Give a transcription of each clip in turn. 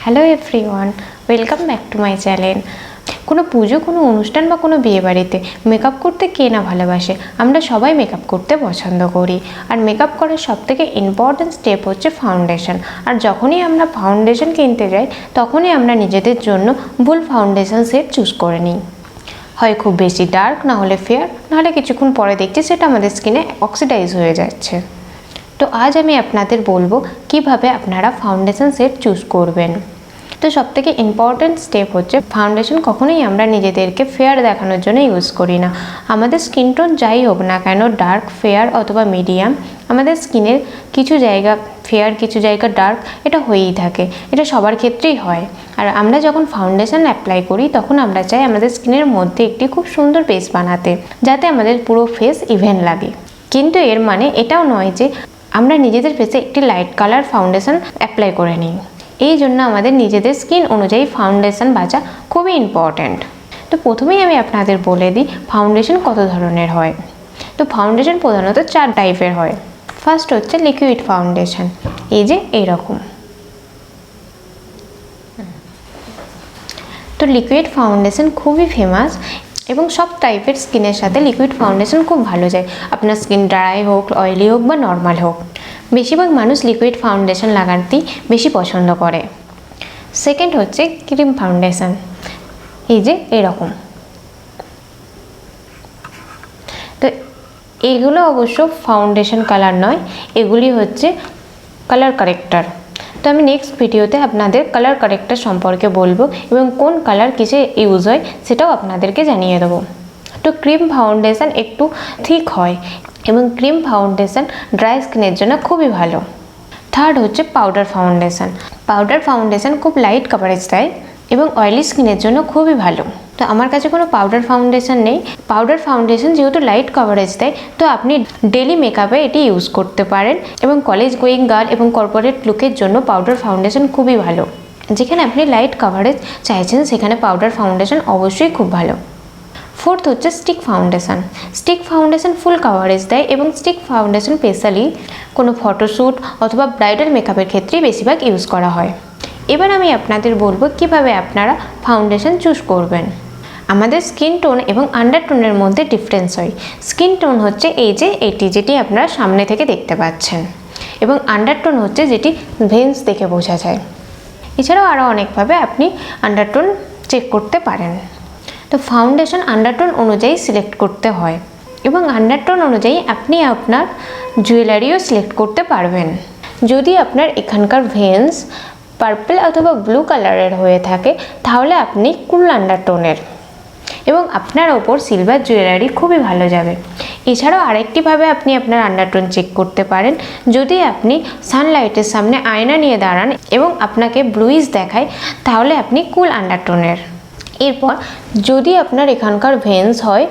Hello everyone, welcome back to my channel. কোনো পুজো, কোনো অনুষ্ঠান বা কোনো বিয়েবাড়িতে মেকআপ করতে কে না ভালোবাসে। আমরা সবাই মেকআপ করতে পছন্দ করি। আর মেকআপ করার সবথেকে ইম্পর্ট্যান্ট স্টেপ হচ্ছে ফাউন্ডেশন। আর যখনই আমরা ফাউন্ডেশন কিনতে যাই তখনই আমরা নিজেদের জন্য ভুল ফাউন্ডেশন সেট চুজ করে নিই। হয় খুব বেশি ডার্ক, না হলে ফেয়ার, নাহলে কিছুক্ষণ পরে দেখছি সেটা আমাদের স্কিনে অক্সিডাইজ হয়ে যাচ্ছে। তো আজ আমি আপনাদের বলবো কিভাবে আপনারা ফাউন্ডেশন সেট চুজ করবেন। তো সবথেকে ইম্পর্ট্যান্ট স্টেপ হচ্ছে ফাউন্ডেশন কখনোই আমরা নিজেদেরকে ফেয়ার দেখানোর জন্য ইউজ করি না। আমাদের স্কিন টোন যাই হোক না কেন, ডার্ক, ফেয়ার অথবা মিডিয়াম, আমাদের স্কিনের কিছু জায়গা ফেয়ার, কিছু জায়গা ডার্ক, এটা হয়েই থাকে। এটা সবার ক্ষেত্রেই হয়। আর আমরা যখন ফাউন্ডেশন অ্যাপ্লাই করি তখন আমরা চাই আমাদের স্কিনের মধ্যে একটি খুব সুন্দর বেস বানাতে, যাতে আমাদের পুরো ফেস ইভেন লাগে। কিন্তু এর মানে এটাও নয় যে আমরা নিজেদের ফেসে একটি লাইট কালার ফাউন্ডেশন অ্যাপ্লাই করে নিই। এই জন্য আমাদের নিজেদের স্কিন অনুযায়ী ফাউন্ডেশন বাছা খুবই ইম্পর্ট্যান্ট। তো প্রথমেই আমি আপনাদের বলে দিই ফাউন্ডেশন কত ধরনের হয়। তো ফাউন্ডেশন প্রধানত 4 টাইপের হয়। ফার্স্ট হচ্ছে লিকুইড ফাউন্ডেশন, এই যে এইরকম। তো লিকুইড ফাউন্ডেশন খুবই ফেমাস এবং সব টাইপের স্কিনের সাথে লিকুইড ফাউন্ডেশন খুব ভালো যায়। আপনার স্কিন ড্রাই হোক, অয়েলি হোক বা নর্মাল হোক, বেশিরভাগ মানুষ লিকুইড ফাউন্ডেশন লাগাতেই বেশি পছন্দ করে। সেকেন্ড হচ্ছে ক্রিম ফাউন্ডেশন, এই যে এরকম। তো এগুলো অবশ্য ফাউন্ডেশন কালার নয়, এগুলি হচ্ছে কালার কারেক্টার। তো আমি নেক্সট ভিডিওতে আপনাদের কালার কারেক্টার সম্পর্কে বলবো এবং কোন কালার কিসে ইউজ হয় সেটাও আপনাদেরকে জানিয়ে দেবো। তো ক্রিম ফাউন্ডেশন একটু থিক হয় এবং ক্রিম ফাউন্ডেশন ড্রাই স্কিনের জন্য খুবই ভালো। থার্ড হচ্ছে পাউডার ফাউন্ডেশন। পাউডার ফাউন্ডেশন খুব লাইট কভারেজ দেয় এবং অয়েলি স্কিনের জন্য খুবই ভালো। তো আমার কাছে কোনো পাউডার ফাউন্ডেশন নেই। পাউডার ফাউন্ডেশন যেহেতু লাইট কভারেজ দেয়, তো আপনি ডেলি মেকআপে এটি ইউজ করতে পারেন এবং কলেজ গোয়িং গার্ল এবং কর্পোরেট লুকের জন্য পাউডার ফাউন্ডেশন খুবই ভালো। যেখানে আপনি লাইট কভারেজ চাইছেন সেখানে পাউডার ফাউন্ডেশন অবশ্যই খুব ভালো। ফোর্থ হচ্ছে স্টিক ফাউন্ডেশন। স্টিক ফাউন্ডেশন ফুল কভারেজ দেয় এবং স্টিক ফাউন্ডেশন স্পেশালি কোনো ফটোশ্যুট অথবা ব্রাইডাল মেকআপের ক্ষেত্রেই বেশিরভাগ ইউজ করা হয়। এবার আমি আপনাদের বলবো কিভাবে আপনারা ফাউন্ডেশন চুজ করবেন। আমাদের স্কিন টোন এবং আন্ডারটোনের মধ্যে ডিফারেন্স হয়। স্কিন টোন হচ্ছে এই যে এটি, যেটি আপনারা সামনে থেকে দেখতে পাচ্ছেন, এবং আন্ডারটোন হচ্ছে যেটি ভেন্স দেখে বোঝা যায়। এছাড়াও আরও অনেকভাবে আপনি আন্ডারটোন চেক করতে পারেন। তো ফাউন্ডেশন আন্ডারটোন অনুযায়ী সিলেক্ট করতে হয় এবং আন্ডারটোন অনুযায়ী আপনি আপনার জুয়েলারিও সিলেক্ট করতে পারবেন। যদি আপনার এখানকার ভেন্স পার্পল অথবা ব্লু কালারের হয়ে থাকে তাহলে আপনি কুল আন্ডারটোনের এবং আপনার ওপর সিলভার জুয়েলারি খুবই ভালো যাবে। এছাড়াও আরেকটিভাবে আপনি আপনার আন্ডারটোন চেক করতে পারেন। যদি আপনি সানলাইটের সামনে আয়না নিয়ে দাঁড়ান এবং আপনাকে ব্লুইশ দেখায় তাহলে আপনি কুল আন্ডারটোনের। এরপর যদি আপনার এখানকার ভেন্স হয়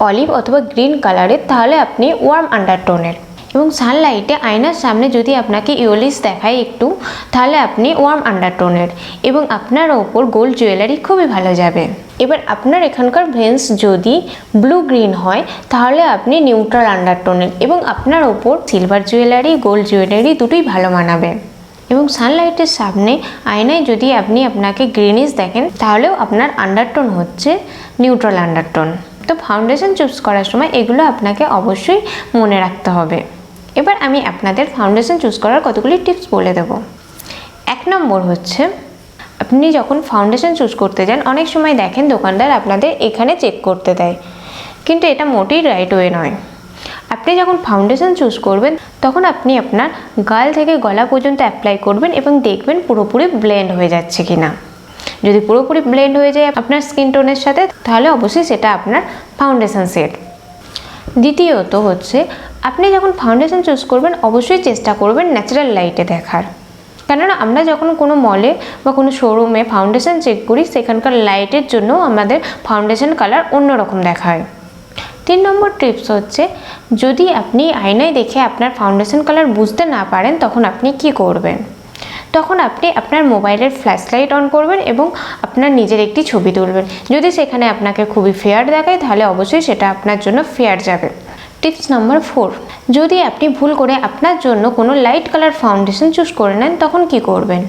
অলিভ অথবা গ্রিন কালারের তাহলে আপনি ওয়ার্ম আন্ডারটোনের, এবং সানলাইটে আয়নার সামনে যদি আপনাকে ইয়েলোইশ দেখায় একটু তাহলে আপনি ওয়ার্ম আন্ডারটোনের এবং আপনার ওপর গোল্ড জুয়েলারি খুবই ভালো যাবে। এবার আপনার এখানকার ভেন্স যদি ব্লু গ্রিন হয় তাহলে আপনি নিউট্রাল আন্ডারটোনের এবং আপনার ওপর সিলভার জুয়েলারি, গোল্ড জুয়েলারি দুটোই ভালো মানাবে। এবং সানলাইটের সামনে আয়নায় যদি আপনি আপনাকে গ্রিনিশ দেখেন তাহলেও আপনার আন্ডারটোন হচ্ছে নিউট্রাল আন্ডারটোন। তো ফাউন্ডেশন চুজ করার সময় এগুলো আপনাকে অবশ্যই মনে রাখতে হবে। এবার আমি আপনাদের ফাউন্ডেশন চুজ করার কতগুলি টিপস বলে দেব। 1 নম্বর হচ্ছে আপনি যখন ফাউন্ডেশন চুজ করতে যান অনেক সময় দেখেন দোকানদার আপনাদের এখানে চেক করতে দেয়, কিন্তু এটা মোটেই রাইট ওয়ে নয়। আপনি যখন ফাউন্ডেশন চুজ করবেন তখন আপনি আপনার গাল থেকে গলা পর্যন্ত অ্যাপ্লাই করবেন এবং দেখবেন পুরোপুরি ব্লেন্ড হয়ে যাচ্ছে কিনা। যদি পুরোপুরি ব্লেন্ড হয়ে যায় আপনার স্কিন টোনের সাথে তাহলে অবশ্যই সেটা আপনার ফাউন্ডেশন সেট। দ্বিতীয়ত হচ্ছে আপনি যখন ফাউন্ডেশন চুজ করবেন অবশ্যই চেষ্টা করবেন ন্যাচারাল লাইটে দেখার, কেননা আমরা যখন কোনো মলে বা কোনো শোরুমে ফাউন্ডেশন চেক করি সেখানকার লাইটের জন্য আমাদের ফাউন্ডেশন কালার অন্যরকম দেখায়। 3 নম্বর টিপস হচ্ছে যদি আপনি আয়নায় দেখে আপনার ফাউন্ডেশন কালার বুঝতে না পারেন তখন আপনি কি করবেন। তখন আপনি আপনার মোবাইলের ফ্ল্যাশ লাইট অন করবেন এবং আপনার নিজের একটি ছবি তুলবেন। যদি সেখানে আপনাকে খুবই ফেয়ার দেখায় তাহলে অবশ্যই সেটা আপনার জন্য ফেয়ার যাবে। টিপস নাম্বার 4, যদি আপনি ভুল করে আপনার জন্য কোনো লাইট কালার ফাউন্ডেশন চুজ করে নেন তখন কি করবেন।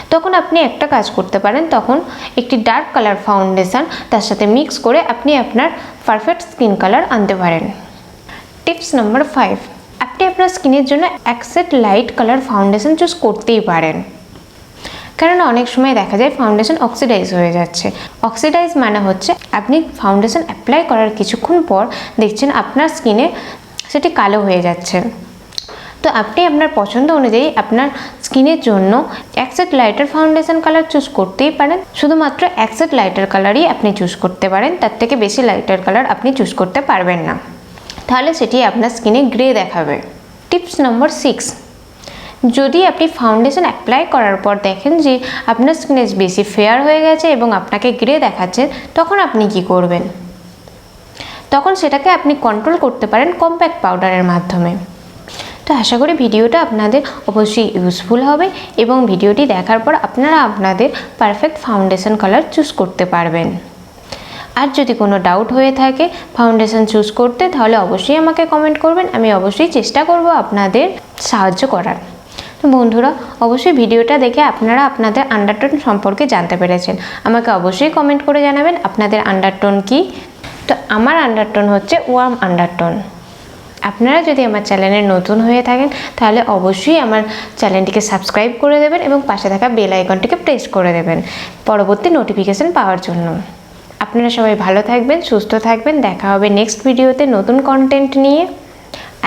তো তখন আপনি একটা কাজ করতে পারেন, তখন একটি ডার্ক কালার ফাউন্ডেশন তার সাথে মিক্স করে আপনি আপনার পারফেক্ট স্কিন কালার আনতে পারেন। টিপস নাম্বার 5, আপনি আপনার স্কিনের জন্য এক set light colour foundation choose করতেই পারেন, কারণ অনেক সময় দেখা যায় ফাউন্ডেশন অক্সিডাইজ হয়ে যাচ্ছে। অক্সিডাইজ মানে হচ্ছে আপনি ফাউন্ডেশন অ্যাপ্লাই করার কিছুক্ষণ পর দেখছেন আপনার স্কিনে সেটি কালো হয়ে যাচ্ছে। তো আপনি আপনার পছন্দ অনুযায়ী আপনার স্কিনের জন্য এক set lighter foundation colour choose করতেই পারেন। শুধুমাত্র এক সেট লাইটার কালারই আপনি চুজ করতে পারেন, তার থেকে বেশি লাইটার কালার আপনি চুজ করতে পারবেন না, তাহলে সেটি আপনার স্কিনে গ্রে দেখাবে। টিপস নম্বর 6, যদি আপনি ফাউন্ডেশন অ্যাপ্লাই করার পর দেখেন যে আপনার স্কিনে বেশি ফেয়ার হয়ে গেছে এবং আপনাকে গ্রে দেখাচ্ছে, তখন আপনি কি করবেন? তখন সেটাকে আপনি কন্ট্রোল করতে পারেন কম্প্যাক্ট পাউডারের মাধ্যমে। তো আশা করি ভিডিওটা আপনাদের অবশ্যই ইউজফুল হবে এবং ভিডিওটি দেখার পর আপনারা আপনাদের পারফেক্ট ফাউন্ডেশন কালার চুজ করতে পারবেন। আর যদি কোনো ডাউট হয়ে থাকে ফাউন্ডেশন চুজ করতে, তাহলে অবশ্যই আমাকে কমেন্ট করবেন, আমি অবশ্যই চেষ্টা করব আপনাদের সাহায্য করার। তো বন্ধুরা, অবশ্যই ভিডিওটা দেখে আপনারা আপনাদের আন্ডারটোন সম্পর্কে জানতে পেরেছেন। আমাকে অবশ্যই কমেন্ট করে জানাবেন আপনাদের আন্ডারটোন কী। তো আমার আন্ডারটোন হচ্ছে ওয়ার্ম আন্ডারটোন। আপনারা যদি আমার চ্যানেলে নতুন হয়ে থাকেন তাহলে অবশ্যই আমার চ্যানেলটিকে সাবস্ক্রাইব করে দেবেন এবং পাশে থাকা বেল আইকনটিকে প্রেস করে দেবেন পরবর্তী নোটিফিকেশান পাওয়ার জন্য। আপনারা সবাই ভালো থাকবেন, সুস্থ থাকবেন। দেখা হবে নেক্সট ভিডিওতে নতুন কন্টেন্ট নিয়ে।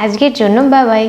আজকের জন্য বাই বাই।